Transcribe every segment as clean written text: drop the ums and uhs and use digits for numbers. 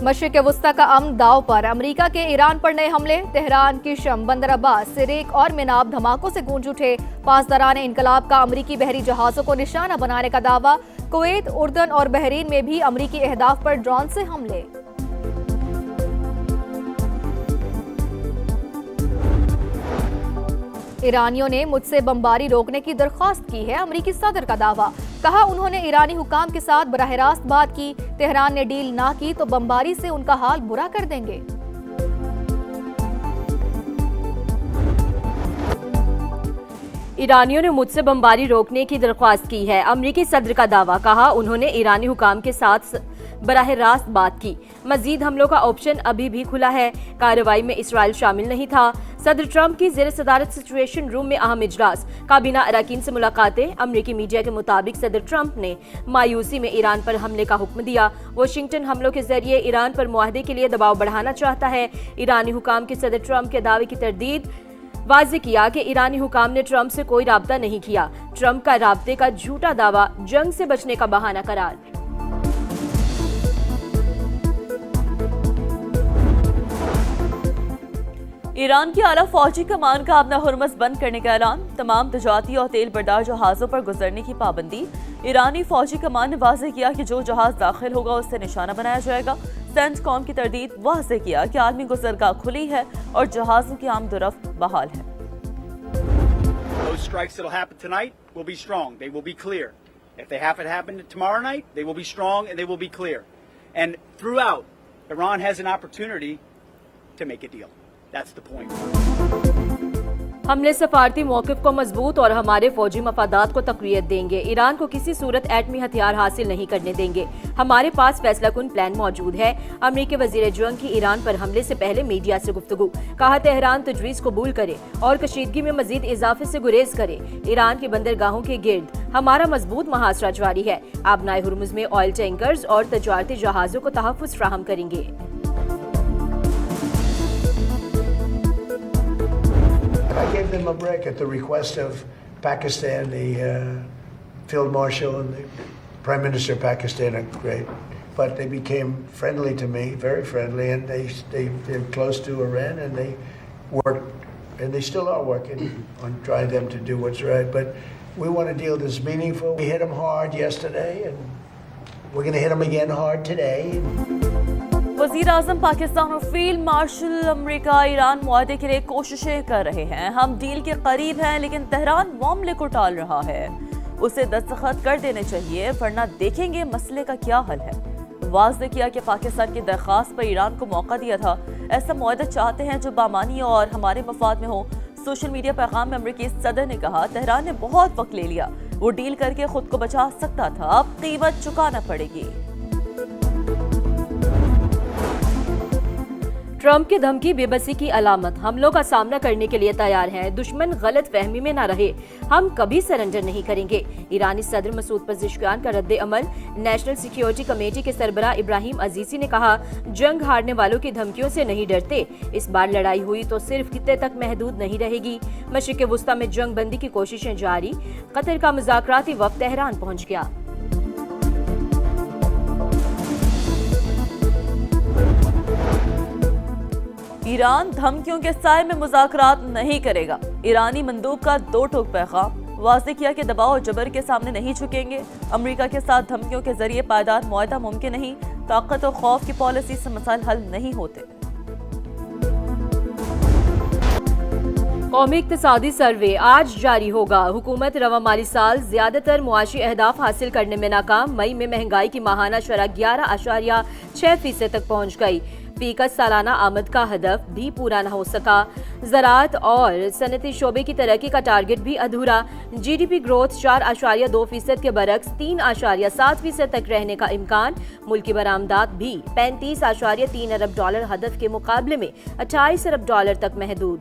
मशरिक़ वस्ता का अमन दाव पर, अमरीका के ईरान पर नए हमले। तेहरान की शम, बंदर अब्बास, सिरेक और मिनाब धमाकों से गूंज उठे। पासदारान इनकलाब का अमरीकी बहरी जहाजों को निशाना बनाने का दावा। कुवैत, उर्दन और बहरीन में भी अमरीकी अहदाफ पर ड्रोन से हमले। ईरानियों ने मुझसे बमबारी रोकने की दरख्वास्त की है, अमरीकी सदर का दावा। कहा उन्होंने ईरानी हुकाम के साथ बराह रास्त बात की। तेहरान ने डील ना की तो बमबारी से उनका हाल बुरा कर देंगे। ईरानियों ने मुझसे बमबारी रोकने की दरख्वास्त की है, अमरीकी सदर का दावा। कहा उन्होंने ईरानी हुकाम के साथ बराह रास्त बात की। मजीद हमलों का ऑप्शन अभी भी खुला है। कार्रवाई में इसराइल शामिल नहीं था। सदर ट्रंप की ज़ेर सदारत सिचुएशन रूम में अहम इजलास। काबीना अरकान से मुलाकातें। अमरीकी मीडिया के मुताबिक सदर ट्रंप ने मायूसी में ईरान पर हमले का हुक्म दिया। वाशिंगटन हमलों के जरिए ईरान पर मुआहदे के लिए दबाव बढ़ाना चाहता है। ईरानी हुकाम के सदर ट्रंप के दावे की तरदीद वाज़ेह किया कि ईरानी हुकाम ने ट्रंप से कोई राब्ता नहीं किया। ट्रंप का राब्ते का झूठा दावा जंग से बचने का बहाना करार। ईरान की आला फौजी कमान का अपना हुर्मस बंद करने का ऐलान। तमाम तजारती और तेल बरदार जहाजों पर गुजरने की पाबंदी। ईरानी फौजी कमान ने वाज़ेह किया कि जो जहाज दाखिल होगा उससे निशाना बनाया जाएगा। सेंटकॉम की तरदीद वाज़ेह किया कि आलमी गुजरगाह खुली है और जहाजों की आमदोरफ्त बहाल है। Those strikes that'll happen tonight will be strong. They will be clear. If they happen to happen tomorrow night, they will be strong and they will be clear. And throughout, Iran has an opportunity to make a deal. That's the point. हमने सफारती मौक़िफ़ को मजबूत और हमारे फौजी मफादात को तक़वियत देंगे। Iran को किसी सूरत एटमी हथियार हासिल नहीं करने देंगे। हमारे पास फैसला कुन प्लान मौजूद है। अमरीकी वज़ीर जंग की ईरान पर हमले से पहले मीडिया से गुफ्तगू। कहा तेहरान तजवीज़ कबूल करे और कशीदगी में मजीद इजाफे से गुरेज करे। ईरान की बंदरगाहों के गिर्द हमारा मजबूत मुहासरा जारी है। आबनाए हुर्मुज़ में ऑयल टैंकर्स और तजारती जहाज़ों को तहफ़्फ़ुज़ फराहम करेंगे। I gave them a break at the request of Pakistan. The Field Marshal and the Prime Minister of Pakistan are great, but they became friendly to me, very friendly, and they're close to Iran, and they worked, and they still are working on trying them to do what's right. But we want a deal that's meaningful. We hit them hard yesterday, and we're going to hit them again hard today. वज़ीर आज़म पाकिस्तान और field marshal America Iran मुआहदे के लिए कोशिशें कर रहे हैं। हम deal के करीब हैं, लेकिन तेहरान मामले को टाल रहा है। उसे दस्तखत कर देने चाहिए, वरना देखेंगे मसले का क्या हल है। वाज़ेह किया कि पाकिस्तान की दरख्वास्त पर ईरान को मौका दिया था। ऐसा मुआहदा चाहते हैं जो बामानी और हमारे मफाद में हो। सोशल मीडिया पैगाम में अमरीकी सदर ने कहा तेहरान ने बहुत वक्त ले लिया, वो डील करके खुद को बचा सकता था, अब कीमत चुकाना पड़ेगी। ट्रंप की धमकी बेबसी की अलामत। हमलों का सामना करने के लिए तैयार हैं। दुश्मन गलत फहमी में न रहे, हम कभी सरेंडर नहीं करेंगे। ईरानी सदर मसूद पज़ेश्कियान का रद्द अमल। नेशनल सिक्योरिटी कमेटी के सरबराह इब्राहिम अजीजी ने कहा जंग हारने वालों की धमकियों से नहीं डरते। इस बार लड़ाई हुई तो सिर्फ खित्ते तक महदूद नहीं रहेगी। मशरिक़ वस्ता में जंग बंदी की कोशिशें जारी। कतर का मुज़ाकराती वफ़द तेहरान पहुंच गया। ईरान धमकियों के साए में मुज़ाकरात नहीं करेगा। ईरानी मंदूब का दो टोक पैगाम। वाज़ेह किया कि दबाव और जबर के सामने नहीं झुकेंगे। अमेरिका के साथ धमकियों के जरिए पायदार मुआहदा मुमकिन नहीं। ताकत और खौफ की पॉलिसी से मसाइल हल नहीं होते। कौमी इक़्तिसादी सर्वे आज जारी होगा। हुकूमत रवा माली साल ज्यादातर मुआशी अहदाफ हासिल करने में नाकाम। मई में महंगाई की माहाना शरह 11.6% तक पहुँच गई। फीसद सालाना आमद का हदफ भी पूरा न हो सका। ज़राअत और सनती शोबे की तरक्की का टारगेट भी अधूरा। GDP ग्रोथ 4.2% के बरक्स 3.7% तक रहने का इम्कान। मुल्की बरामदात भी 35.3 अरब डॉलर हदफ के मुकाबले में 28 अरब डॉलर तक महदूद।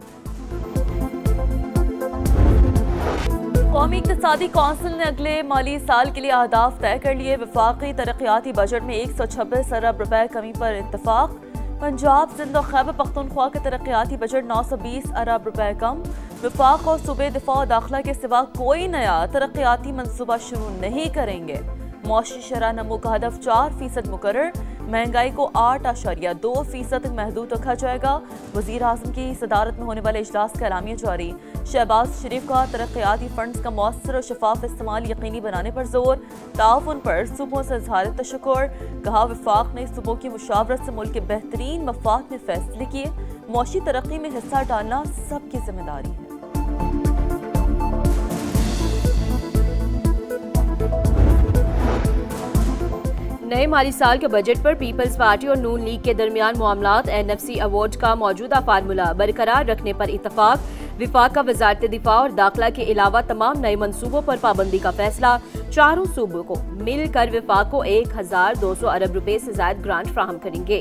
कौमी इक़्तिसादी कौंसिल ने अगले माली साल के लिए अहदाफ तय कर लिए। वफाकी तरक्याती बजट में 126 अरब रुपए कमी पर इत्तफाक। पंजाब, सिंध और खैबर पख्तूनख्वा के तरक्याती बजट 920 अरब रुपए कम। वफाक और सूबे दिफा और दाखिला के सिवा कोई नया तरक्याती मंसूबा शुरू नहीं करेंगे। मौशी शरह नमो का हदफ 4% मुकर्रर, महंगाई को 8.2% तक महदूद रखा जाएगा। वजीर आजम की सदारत में होने वाले इजलास का एलामिया जारी। शहबाज शरीफ का तरक्याती फंड्स का मौसर और शफाफ इस्तेमाल यकीनी बनाने पर जोर। ताउन पर सूबों से इजहार तशक्कुर, कहा वफाक ने सूबों की मुशावरत से मुल्क के बेहतरीन मफाद में फैसले किए। मौशी तरक्की में हिस्सा डालना सबकी जिम्मेदारी है। नए माली साल के बजट पर पीपल्स पार्टी और नून लीग के दरमियान मामलात। NFC अवार्ड का मौजूदा फार्मूला बरकरार रखने पर इतफाक। विफाक का वजारत दिफा और दाखिला के अलावा तमाम नए मंसूबों पर पाबंदी का फैसला। चारों सूबों को मिलकर विफाक को 1200 अरब रुपए से ज्यादा ग्रांट फ्राहम करेंगे।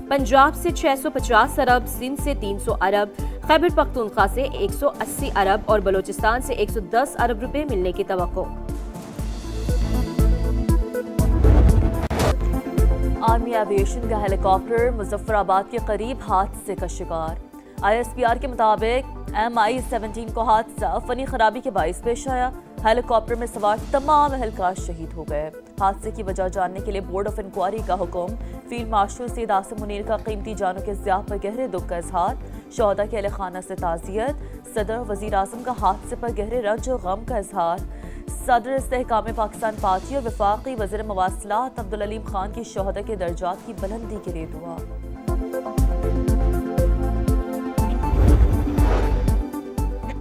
पंजाब से 650 अरब, सिंध से 300 अरब, खैबर पख्तूनख्वा से 180 अरब और बलोचिस्तान से 110 अरब रुपए मिलने की तवक्को। आर्मी एविएशन का हेलीकॉप्टर मुजफ्फराबाद के करीब हादसे का शिकार। ISPR के मुताबिक MI-17 को हादसा फनी खराबी के बाइस पेश आया। हेलीकॉप्टर में सवार तमाम अहलकार शहीद हो गए। हादसे की वजह जानने के लिए बोर्ड ऑफ इंक्वायरी का हुक्म। फील्ड मार्शल सैयद आसिम मुनीर का कीमती जानों के ज़िया पर गहरे दुख का इजहार। शोहदा के अहले खाना से ताज़ियत। सदर वज़ीर आज़म का हादसे पर गहरे रंज और गम का इजहार। सदर इस्तेहकाम पाकिस्तान पार्टी और वफाकी वज़ीर मवासलात अब्दुल अलीम खान की शोहदा के दर्जात की बुलंदी के लिए दुआ।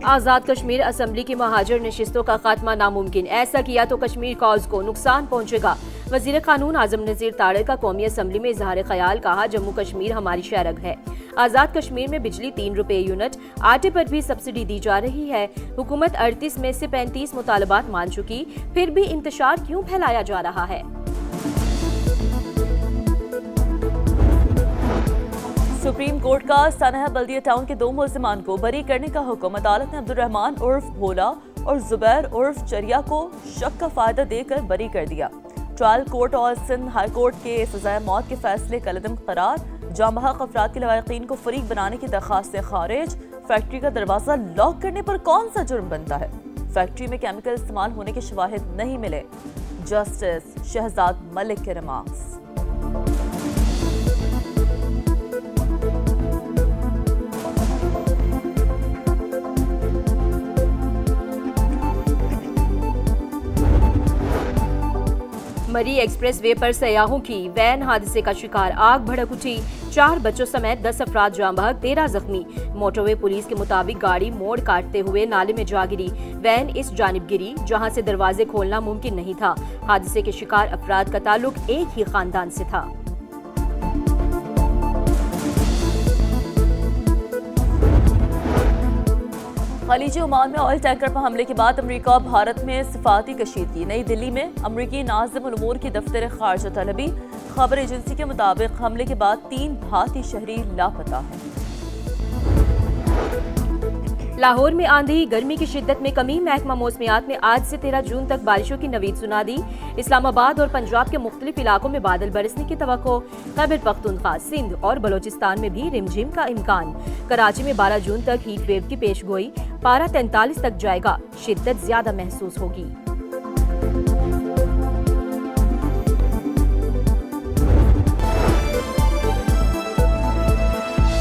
आज़ाद कश्मीर असम्बली की महाजर नशिस्तों का खात्मा नामुमकिन, ऐसा किया तो कश्मीर कॉज को नुकसान पहुंचेगा। वजीर कानून आजम नज़ीर तारिक का कौमी असम्बली में इजहार ख्याल, कहा जम्मू कश्मीर हमारी शरग है। आज़ाद कश्मीर में बिजली 3 रुपए यूनिट, आटे पर भी सब्सिडी दी जा रही है। हुकूमत 38 में से 35 मुतालबात मान चुकी, फिर भी इंतशार क्यों फैलाया जा रहा है। सुप्रीम कोर्ट का सनह बल्दिया टाउन के 2 मुल्जिमान को बरी करने का हुक्म। अदालत ने अब्दुर्रहमान उर्फ भोला और जुबैर उर्फ चरिया को शक का फायदा देकर बरी कर दिया। ट्रायल कोर्ट और सिंध हाई कोर्ट के सजाए मौत के फैसले कलदम करार। जामबहक अफराद के लवाकिन को फरीक बनाने की दरखास्त से खारिज। फैक्ट्री का दरवाजा लॉक करने पर कौन सा जुर्म बनता है। फैक्ट्री में केमिकल इस्तेमाल होने के शवाहिद नहीं मिले। जस्टिस शहजाद मलिक के रिमार्क्स। मरी एक्सप्रेस वे पर सयाहों की वैन हादसे का शिकार, आग भड़क उठी। 4 बच्चों समेत 10 अफराद जाम बहक, 13 जख्मी। मोटरवे पुलिस के मुताबिक गाड़ी मोड़ काटते हुए नाले में जा गिरी। वैन इस जानिब गिरी जहां से दरवाजे खोलना मुमकिन नहीं था। हादसे के शिकार अफराद का ताल्लुक एक ही खानदान से था। खलीज ओमान में ऑयल टैंकर पर हमले के बाद अमेरिका और भारत में सिफाती कशीदगी। नई दिल्ली में अमेरिकी नाज़िम उल उमूर की दफ्तर खारजा तलबी। खबर एजेंसी के मुताबिक हमले के बाद 3 भारतीय शहरी लापता हैं। लाहौर में आंधी, गर्मी की शिद्दत में कमी। महकमा मौसमियात ने आज से 13 जून तक बारिशों की नवीद सुना दी। इस्लामाबाद और पंजाब के मुख्तलिफ इलाकों में बादल बरसने की तवक्को। खैबर पख्तूनख्वा, सिंध और बलोचिस्तान में भी रिमझिम का इम्कान। कराची में 12 जून तक हीट वेव की पेशगोई। पारा 43 तक जाएगा, शिद्दत ज्यादा महसूस होगी।